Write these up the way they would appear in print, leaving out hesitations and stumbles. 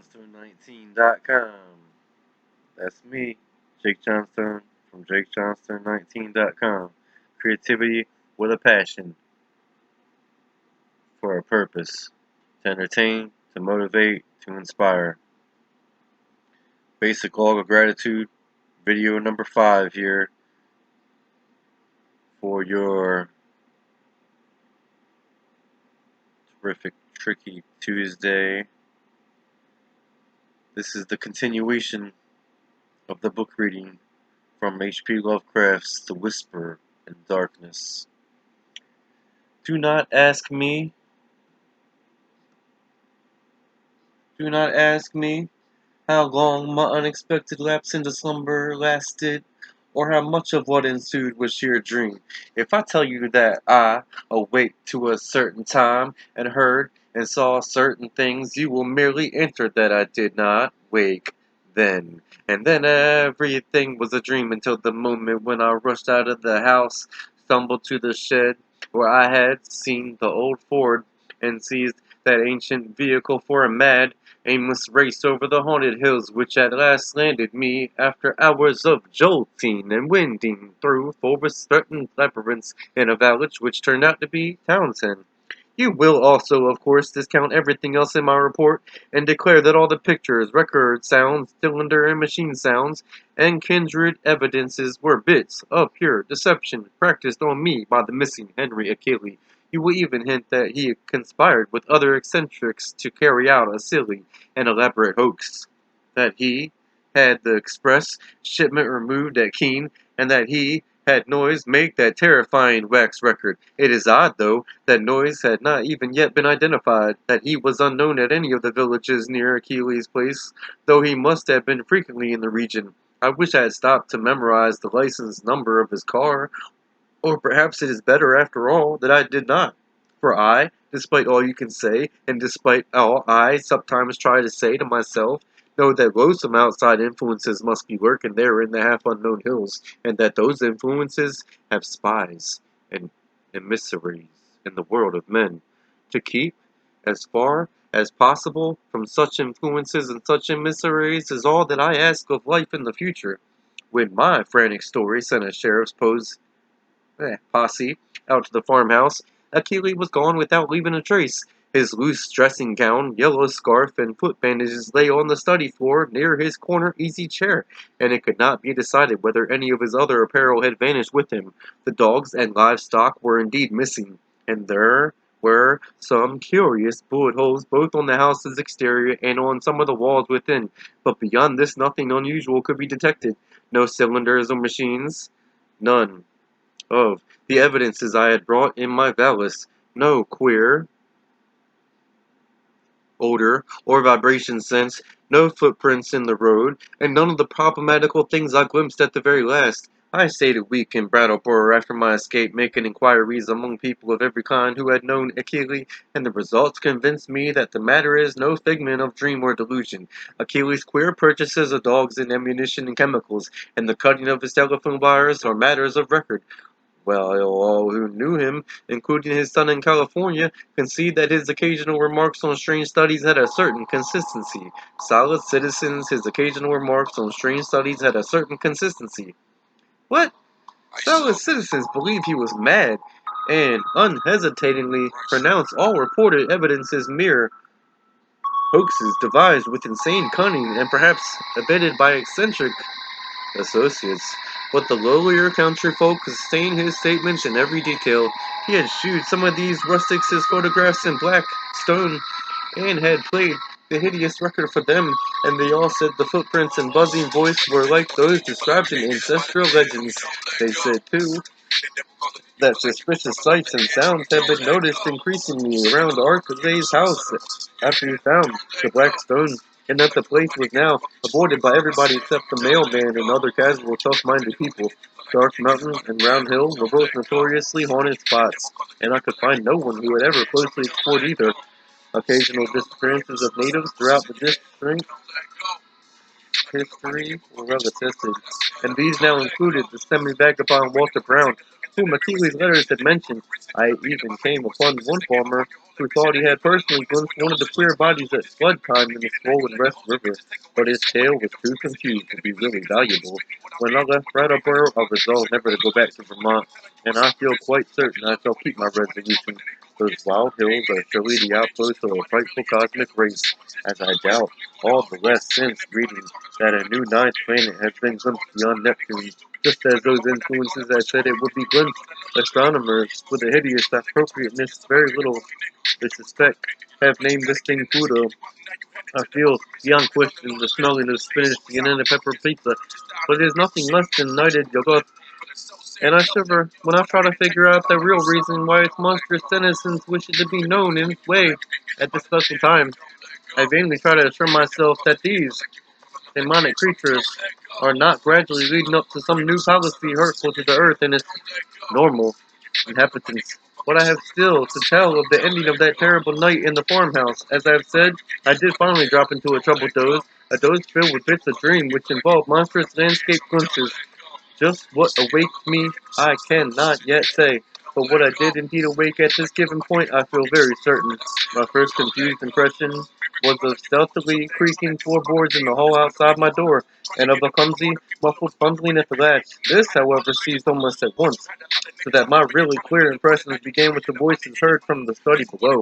JakeJohnstone19.com. That's me, Jake Johnstone from JakeJohnstone19.com. Creativity with a passion for a purpose. To entertain, to motivate, to inspire. Basic log of gratitude, video number 5 here for your terrific, tricky Tuesday. This is the continuation of the book reading from H.P. Lovecraft's The Whisper in Darkness. Do not ask me how long my unexpected lapse into slumber lasted, or how much of what ensued was sheer dream. If I tell you that I awake to a certain time, and heard and saw certain things, you will merely enter that I did not wake then. And then everything was a dream until the moment when I rushed out of the house, stumbled to the shed where I had seen the old Ford, and seized that ancient vehicle for a mad, aimless race over the haunted hills, which at last landed me, after hours of jolting and winding through forest-threatened labyrinths, in a valley which turned out to be Townsend. You will also, of course, discount everything else in my report, and declare that all the pictures, record sounds, cylinder and machine sounds, and kindred evidences were bits of pure deception practiced on me by the missing Henry Achille. You will even hint that he conspired with other eccentrics to carry out a silly and elaborate hoax, that he had the express shipment removed at Keene, and that he had Noyes make that terrifying wax record. It is odd, though, that Noyes had not even yet been identified, that he was unknown at any of the villages near Achilles' place, though he must have been frequently in the region. I wish I had stopped to memorize the license number of his car, or perhaps it is better, after all, that I did not. For I, despite all you can say, and despite all I sometimes try to say to myself, know that loathsome outside influences must be lurking there in the half-unknown hills, and that those influences have spies and emissaries in the world of men. To keep as far as possible from such influences and such emissaries is all that I ask of life in the future. When my frantic story sent a sheriff's posse out to the farmhouse, Achille was gone without leaving a trace. His loose dressing gown, yellow scarf, and foot bandages lay on the study floor near his corner easy chair, and it could not be decided whether any of his other apparel had vanished with him. The dogs and livestock were indeed missing, and there were some curious bullet holes both on the house's exterior and on some of the walls within, but beyond this nothing unusual could be detected. No cylinders or machines, none of the evidences I had brought in my valise, no queer odor or vibration sense, no footprints in the road, and none of the problematical things I glimpsed at the very last. I stayed a week in Brattleboro after my escape, making inquiries among people of every kind who had known Achille, and the results convinced me that the matter is no figment of dream or delusion. Achilles' queer purchases of dogs and ammunition and chemicals, and the cutting of his telephone wires are matters of record. Well, all who knew him, including his son in California, concede that his occasional remarks on strange studies had a certain consistency. Solid citizens, his occasional remarks on strange studies had a certain consistency. What? Solid citizens believe he was mad, and unhesitatingly pronounce all reported evidences mere hoaxes devised with insane cunning and perhaps abetted by eccentric associates. But the lowlier country folk sustained his statements in every detail. He had shewed some of these rustics his photographs in black stone, and had played the hideous record for them, and they all said the footprints and buzzing voice were like those described in ancestral legends. They said, too, that suspicious sights and sounds had been noticed increasingly around Arthur's house after he found the black stone, and that the place was now avoided by everybody except the mailman and other casual, tough-minded people. Dark Mountain and Round Hill were both notoriously haunted spots, and I could find no one who had ever closely explored either. Occasional disappearances of natives throughout the district history were well attested, and these now included the semi-vagabond Walter Brown, whom Achilles' letters had mentioned. I even came upon one farmer who thought he had personally glimpsed one of the queer bodies at flood time in the swollen West River, but his tale was too confused to be really valuable. When I left Brattleboro, I resolved never to go back to Vermont, and I feel quite certain I shall keep my resolution. Those wild hills are surely the outpost of a frightful cosmic race, as I doubt all the less since reading that a new ninth planet has been glimpsed beyond Neptune, just as those influences had said it would be glimpsed. Astronomers, with a hideous appropriateness very little they suspect, have named this thing Pluto. I feel, beyond question, the smelling of spinach and a pepper pizza, but it is nothing less than knighted yogurt, and I shiver when I try to figure out the real reason why its monstrous denizens wish it to be known in its way at this special time. I vainly try to assure myself that these demonic creatures are not gradually leading up to some new policy hurtful to the earth and its normal inhabitants. But I have still to tell of the ending of that terrible night in the farmhouse. As I have said, I did finally drop into a troubled doze, a doze filled with bits of dream which involved monstrous landscape glimpses. Just what awaked me, I cannot yet say. But what I did indeed awake at this given point, I feel very certain. My first confused impression was of stealthily creaking floorboards in the hall outside my door, and of a clumsy, muffled fumbling at the latch. This, however, ceased almost at once, so that my really clear impressions began with the voices heard from the study below.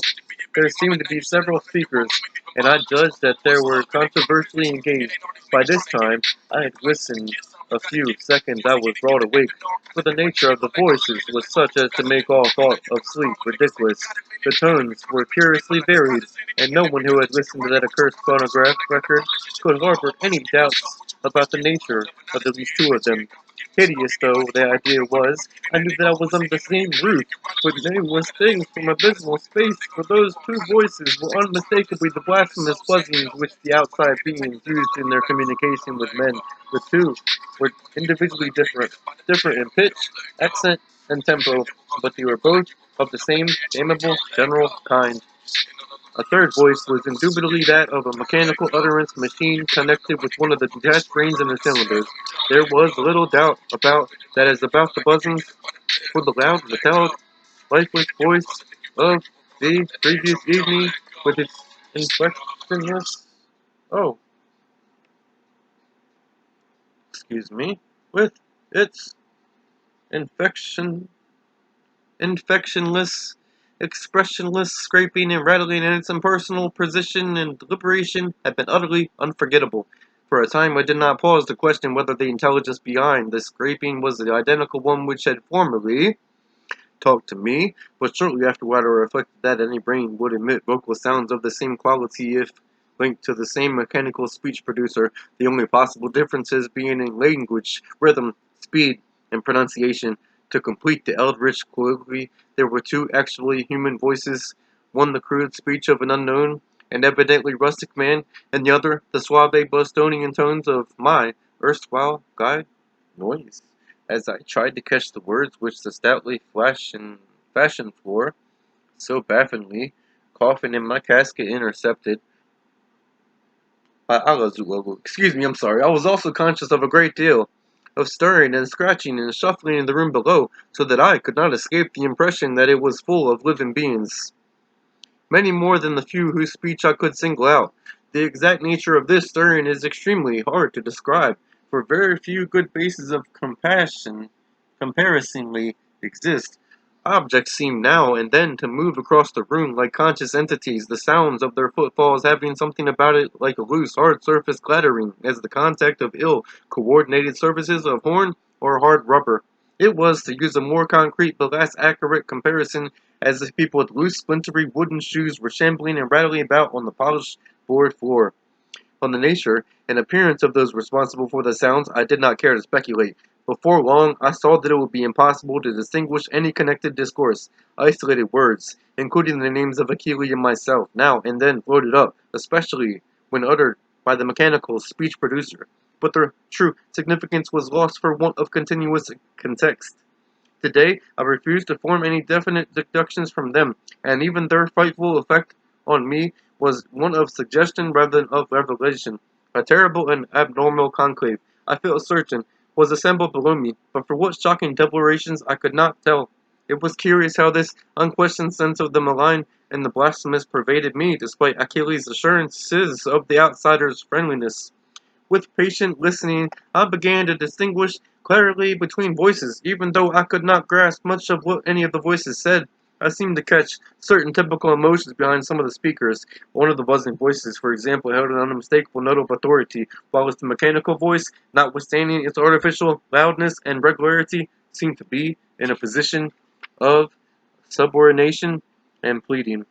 There seemed to be several speakers, and I judged that they were controversially engaged. By this time, I had listened a few seconds. I was broad awake, for the nature of the voices was such as to make all thought of sleep ridiculous. The tones were curiously varied, and no one who had listened to that accursed phonograph record could harbor any doubts about the nature of at least two of them. Hideous though the idea was, I knew that I was under the same roof with nameless things from abysmal space, for those two voices were unmistakably the blasphemous buzzings which the outside beings used in their communication with men. The two were individually different in pitch, accent, and tempo, but they were both of the same damnable general kind. A third voice was indubitably that of a mechanical utterance machine connected with one of the detached brains in the cylinders. There was little doubt about that as about the buzzings for the loud, metallic, lifeless voice of the previous evening with its inflectionless, oh, excuse me, with its infection infectionless, expressionless scraping and rattling, and its impersonal precision and deliberation had been utterly unforgettable. For a time I did not pause to question whether the intelligence behind this scraping was the identical one which had formerly talked to me, but shortly afterward I reflected that any brain would emit vocal sounds of the same quality if linked to the same mechanical speech producer, the only possible differences being in language, rhythm, speed, and pronunciation. To complete the eldritch colloquy, there were two actually human voices, one the crude speech of an unknown and evidently rustic man, and the other the suave Bostonian tones of my erstwhile guide, Noise. As I tried to catch the words which the stoutly fashioned for, so bafflingly, coffin in my casket intercepted by Alazuelu. Excuse me, I'm sorry. I was also conscious of a great deal of stirring and scratching and shuffling in the room below, so that I could not escape the impression that it was full of living beings. Many more than the few whose speech I could single out. The exact nature of this stirring is extremely hard to describe, for very few good bases of comparisonly exist. Objects seem now and then to move across the room like conscious entities, the sounds of their footfalls having something about it like a loose, hard surface clattering, as the contact of ill-coordinated surfaces of horn or hard rubber. It was, to use a more concrete but less accurate comparison, as if people with loose, splintery wooden shoes were shambling and rattling about on the polished board floor. On the nature and appearance of those responsible for the sounds, I did not care to speculate. Before long, I saw that it would be impossible to distinguish any connected discourse. Isolated words, including the names of Achille and myself, now and then floated up, especially when uttered by the mechanical speech producer. But their true significance was lost for want of continuous context. Today, I refuse to form any definite deductions from them, and even their frightful effect on me was one of suggestion rather than of revelation. A terrible and abnormal conclave, I felt certain, was assembled below me, but for what shocking deliberations I could not tell. It was curious how this unquestioned sense of the malign and the blasphemous pervaded me despite Achilles' assurances of the outsider's friendliness. With patient listening, I began to distinguish clearly between voices, even though I could not grasp much of what any of the voices said. I seemed to catch certain typical emotions behind some of the speakers. One of the buzzing voices, for example, held an unmistakable note of authority, whilst the mechanical voice, notwithstanding its artificial loudness and regularity, seemed to be in a position of subordination and pleading.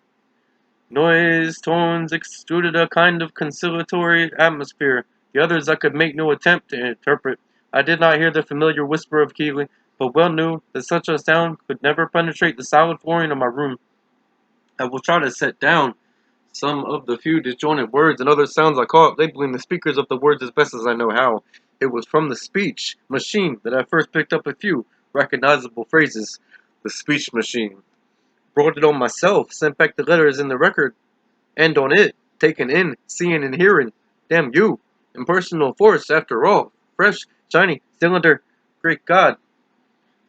Noise tones exuded a kind of conciliatory atmosphere. The others I could make no attempt to interpret. I did not hear the familiar whisper of Keeley, but well knew that such a sound could never penetrate the solid flooring of my room. I will try to set down some of the few disjointed words and other sounds I caught, labeling the speakers of the words as best as I know how. It was from the speech machine that I first picked up a few recognizable phrases. The speech machine. Brought it on myself, sent back the letters in the record, and on it, taken in, seeing and hearing. Damn you. Impersonal force, after all. Fresh, shiny, cylinder. Great God.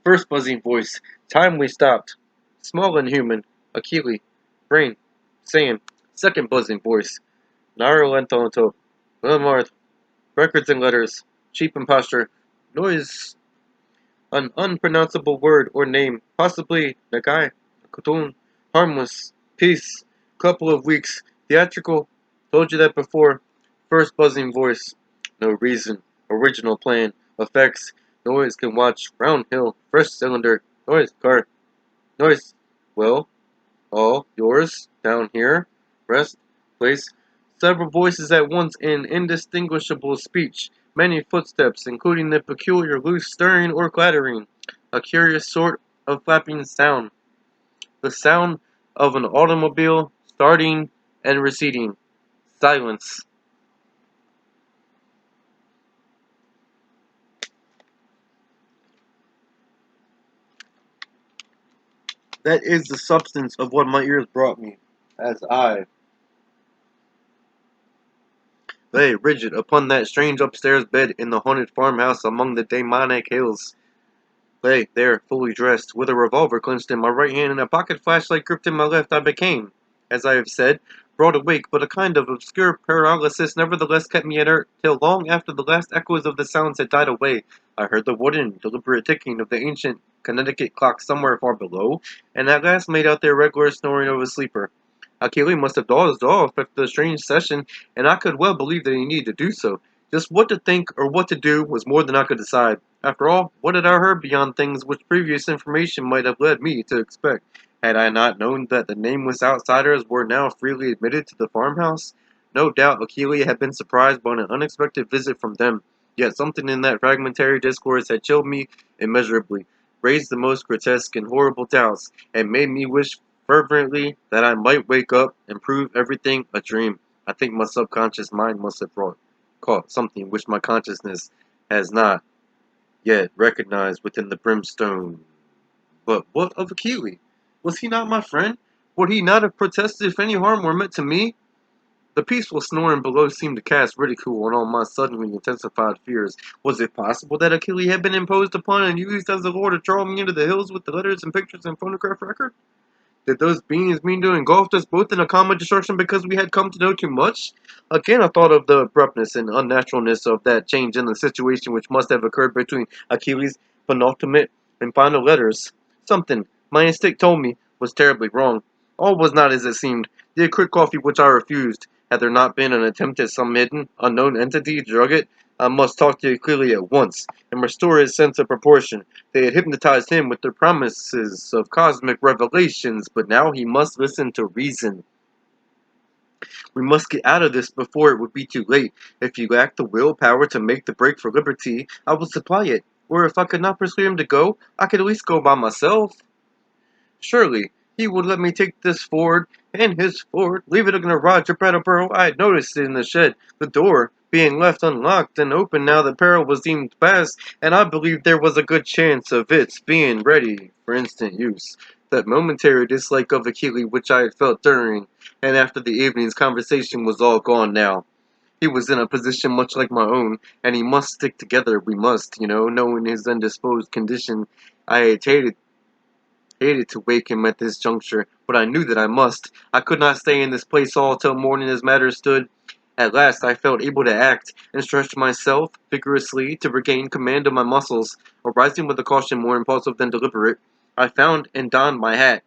First buzzing voice. Time we stopped. Small and human. Achille. Brain. Saying. Second buzzing voice. Naro Lentonto. Wilmarth. Records and letters. Cheap imposture. Noise. An unpronounceable word or name. Possibly Nagai. Kutun. Harmless. Peace. Couple of weeks. Theatrical. Told you that before. First buzzing voice. No reason. Original plan. Effects. Noise can watch. Round hill. Fresh cylinder. Noise. Car. Noise. Well. All. Yours. Down here. Rest. Place. Several voices at once in indistinguishable speech. Many footsteps, including the peculiar loose stirring or clattering. A curious sort of flapping sound. The sound of an automobile starting and receding. Silence. That is the substance of what my ears brought me, as I lay rigid upon that strange upstairs bed in the haunted farmhouse among the demonic hills. Lay there, fully dressed, with a revolver clenched in my right hand and a pocket flashlight gripped in my left. I became, as I have said, broad awake, but a kind of obscure paralysis nevertheless kept me inert till long after the last echoes of the sounds had died away. I heard the wooden, deliberate ticking of the ancient Connecticut clock somewhere far below, and at last made out the irregular snoring of a sleeper. Achille must have dozed off after the strange session, and I could well believe that he needed to do so. Just what to think or what to do was more than I could decide. After all, what had I heard beyond things which previous information might have led me to expect? Had I not known that the nameless outsiders were now freely admitted to the farmhouse? No doubt Achille had been surprised by an unexpected visit from them, yet something in that fragmentary discourse had chilled me immeasurably, raised the most grotesque and horrible doubts, and made me wish fervently that I might wake up and prove everything a dream. I think my subconscious mind must have caught something which my consciousness has not yet recognized within the brimstone. But what of Achille? Was he not my friend? Would he not have protested if any harm were meant to me? The peaceful snoring below seemed to cast ridicule on all my suddenly intensified fears. Was it possible that Achille had been imposed upon and used as a lure to draw me into the hills with the letters and pictures and phonograph record? Did those beings mean to engulf us both in a common destruction because we had come to know too much? Again, I thought of the abruptness and unnaturalness of that change in the situation which must have occurred between Achilles' penultimate and final letters. Something, my instinct told me, was terribly wrong. All was not as it seemed. The acrid coffee which I refused, had there not been an attempt at some hidden, unknown entity to drug it, I must talk to Achilles at once, and restore his sense of proportion. They had hypnotized him with their promises of cosmic revelations, but now he must listen to reason. We must get out of this before it would be too late. If you lack the willpower to make the break for liberty, I will supply it. Or if I could not persuade him to go, I could at least go by myself. Surely, he would let me take this Ford, and his Ford, leave it in a garage at Brattleboro. I had noticed it in the shed, the door being left unlocked and open now that peril was deemed past, and I believed there was a good chance of its being ready for instant use. That momentary dislike of Achille which I had felt during and after the evening's conversation was all gone now. He was in a position much like my own, and he must stick together. We must, knowing his indisposed condition. I had hated hated to wake him at this juncture, but I knew that I must. I could not stay in this place all till morning as matters stood. At last I felt able to act, and stretched myself vigorously to regain command of my muscles. Arising with a caution more impulsive than deliberate, I found and donned my hat,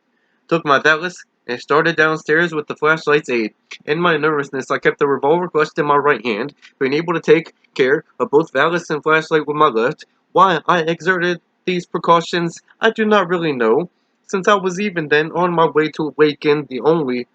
took my valise, and started downstairs with the flashlight's aid. In my nervousness, I kept the revolver clutched in my right hand, being able to take care of both valise and flashlight with my left. Why I exerted these precautions, I do not really know, since I was even then on my way to awaken the only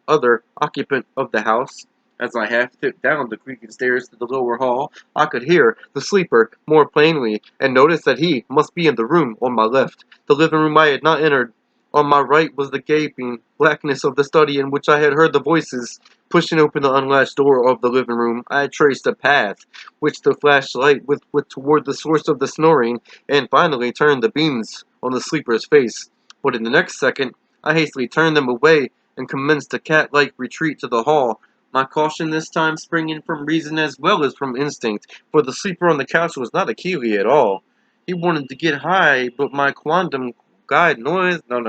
other occupant of the house. As I half tipped down the creaking stairs to the lower hall, I could hear the sleeper more plainly, and noticed that he must be in the room on my left, the living room I had not entered. On my right was the gaping blackness of the study in which I had heard the voices. Pushing open the unlatched door of the living room, I traced a path which the flashlight with toward the source of the snoring, and finally turned the beams on the sleeper's face. But in the next second, I hastily turned them away and commenced a cat-like retreat to the hall, my caution this time springing from reason as well as from instinct, for the sleeper on the couch was not a Keeley at all. He wanted to get high, but my quantum guide noise. No.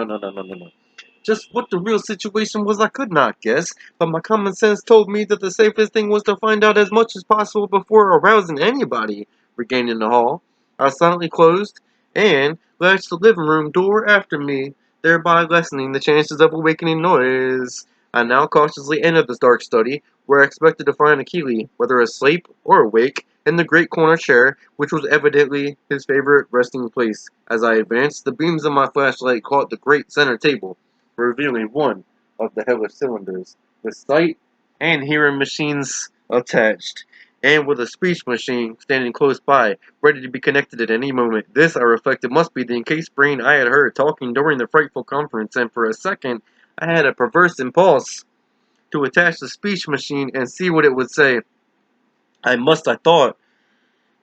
Just what the real situation was I could not guess, but my common sense told me that the safest thing was to find out as much as possible before arousing anybody. Regaining the hall, I silently closed and latched the living room door after me, thereby lessening the chances of awakening noise. I now cautiously entered the dark study, where I expected to find Achille, whether asleep or awake, in the great corner chair, which was evidently his favorite resting place. As I advanced, the beams of my flashlight caught the great center table, revealing one of the hellish cylinders, with sight and hearing machines attached, and with a speech machine standing close by, ready to be connected at any moment. This, I reflected, must be the encased brain I had heard talking during the frightful conference, and for a second I had a perverse impulse to attach the speech machine and see what it would say. I thought,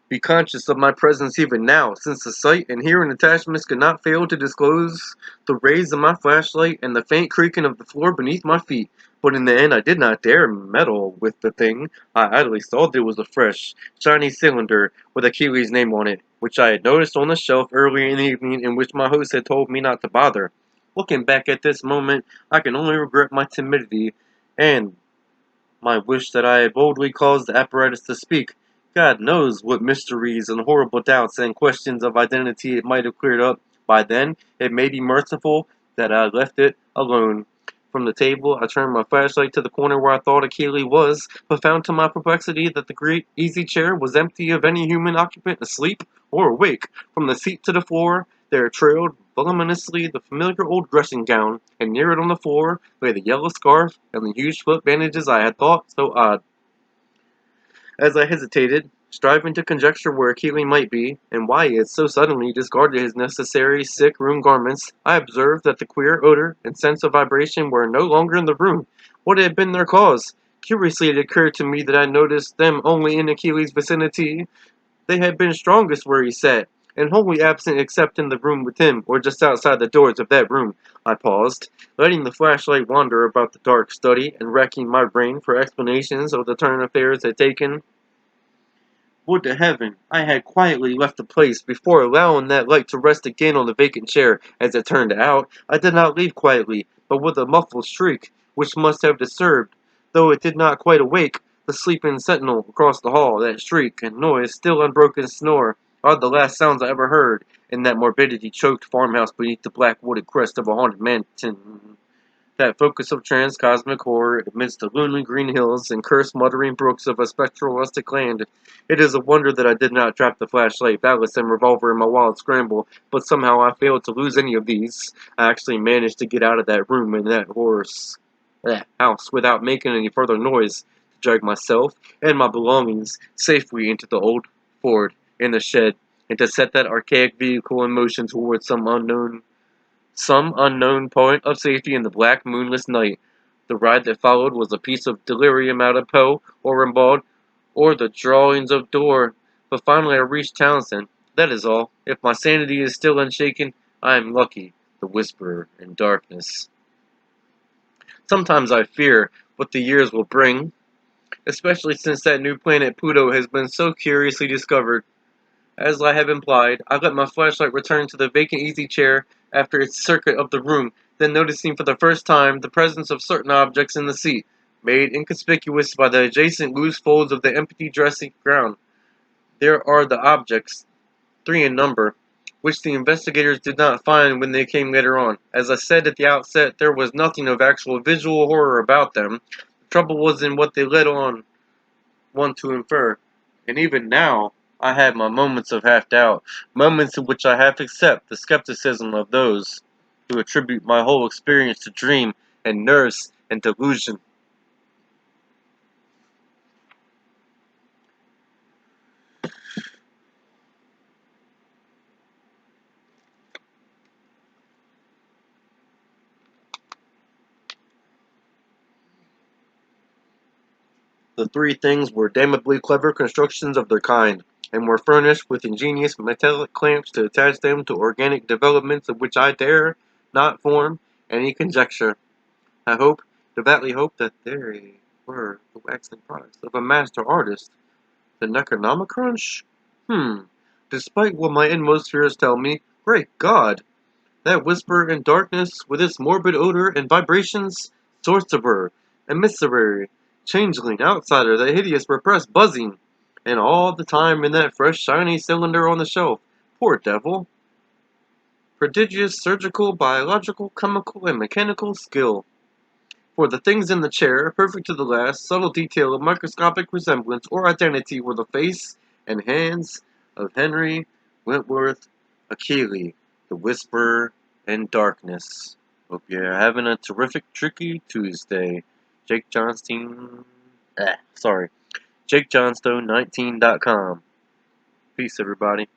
be conscious of my presence even now, since the sight and hearing attachments could not fail to disclose the rays of my flashlight and the faint creaking of the floor beneath my feet. But in the end, I did not dare meddle with the thing. I idly saw there was a fresh, shiny cylinder with Achilles' name on it, which I had noticed on the shelf earlier in the evening, in which my host had told me not to bother. Looking back at this moment, I can only regret my timidity and my wish that I had boldly caused the apparatus to speak. God knows what mysteries and horrible doubts and questions of identity it might have cleared up. By then, it may be merciful that I left it alone. From the table, I turned my flashlight to the corner where I thought Achille was, but found to my perplexity that the great easy chair was empty of any human occupant asleep or awake. From the seat to the floor, there trailed voluminously the familiar old dressing gown, and near it on the floor lay the yellow scarf and the huge foot bandages I had thought so odd. As I hesitated, striving to conjecture where Keeling might be, and why he had so suddenly discarded his necessary sick room garments, I observed that the queer odor and sense of vibration were no longer in the room. What had been their cause? Curiously, it occurred to me that I noticed them only in Achilles' vicinity. They had been strongest where he sat, and wholly absent except in the room with him, or just outside the doors of that room. I paused, letting the flashlight wander about the dark study, and racking my brain for explanations of the turn affairs had taken. Would to heaven I had quietly left the place before allowing that light to rest again on the vacant chair. As it turned out, I did not leave quietly, but with a muffled shriek, which must have disturbed, though it did not quite awake, the sleeping sentinel across the hall. That shriek and noise, still unbroken snore, are the last sounds I ever heard in that morbidity-choked farmhouse beneath the black wooded crest of a haunted mansion. That focus of transcosmic horror amidst the lonely green hills and cursed muttering brooks of a spectral rustic land. It is a wonder that I did not drop the flashlight, ballast, and revolver in my wild scramble, but somehow I failed to lose any of these. I actually managed to get out of that room and that house without making any further noise, to drag myself and my belongings safely into the old Ford in the shed, and to set that archaic vehicle in motion towards some unknown point of safety in the black, moonless night. The ride that followed was a piece of delirium out of Poe or Rimbaud or the drawings of Dorr. But finally I reached Townsend. That is all. If my sanity is still unshaken, I am lucky. The whisperer in darkness. Sometimes I fear what the years will bring, especially since that new planet Pluto has been so curiously discovered. As I have implied, I let my flashlight return to the vacant easy chair after its circuit of the room, then noticing for the first time the presence of certain objects in the seat, made inconspicuous by the adjacent loose folds of the empty dressing gown. There are the objects, 3 in number, which the investigators did not find when they came later on. As I said at the outset, there was nothing of actual visual horror about them. The trouble was in what they led on one to infer. And even now, I have my moments of half-doubt, moments in which I half accept the skepticism of those who attribute my whole experience to dream and nurse and delusion. The 3 things were damnably clever constructions of their kind, and were furnished with ingenious metallic clamps to attach them to organic developments of which I dare not form any conjecture. I hope, devoutly hope, that they were the waxen products of a master artist. The Necronomicon? Despite what my inmost fears tell me, great God! That whisper in darkness, with its morbid odor and vibrations, sorcerer, emissary, changeling, outsider, that hideous repressed buzzing, and all the time in that fresh shiny cylinder on the shelf. Poor devil! Prodigious surgical, biological, chemical, and mechanical skill. For the things in the chair, perfect to the last, subtle detail of microscopic resemblance or identity were the face and hands of Henry Wentworth Achille, the Whisperer in Darkness. Hope you're having a terrific, tricky Tuesday. Jake Johnstone, sorry, JakeJohnstone19.com. Peace, everybody.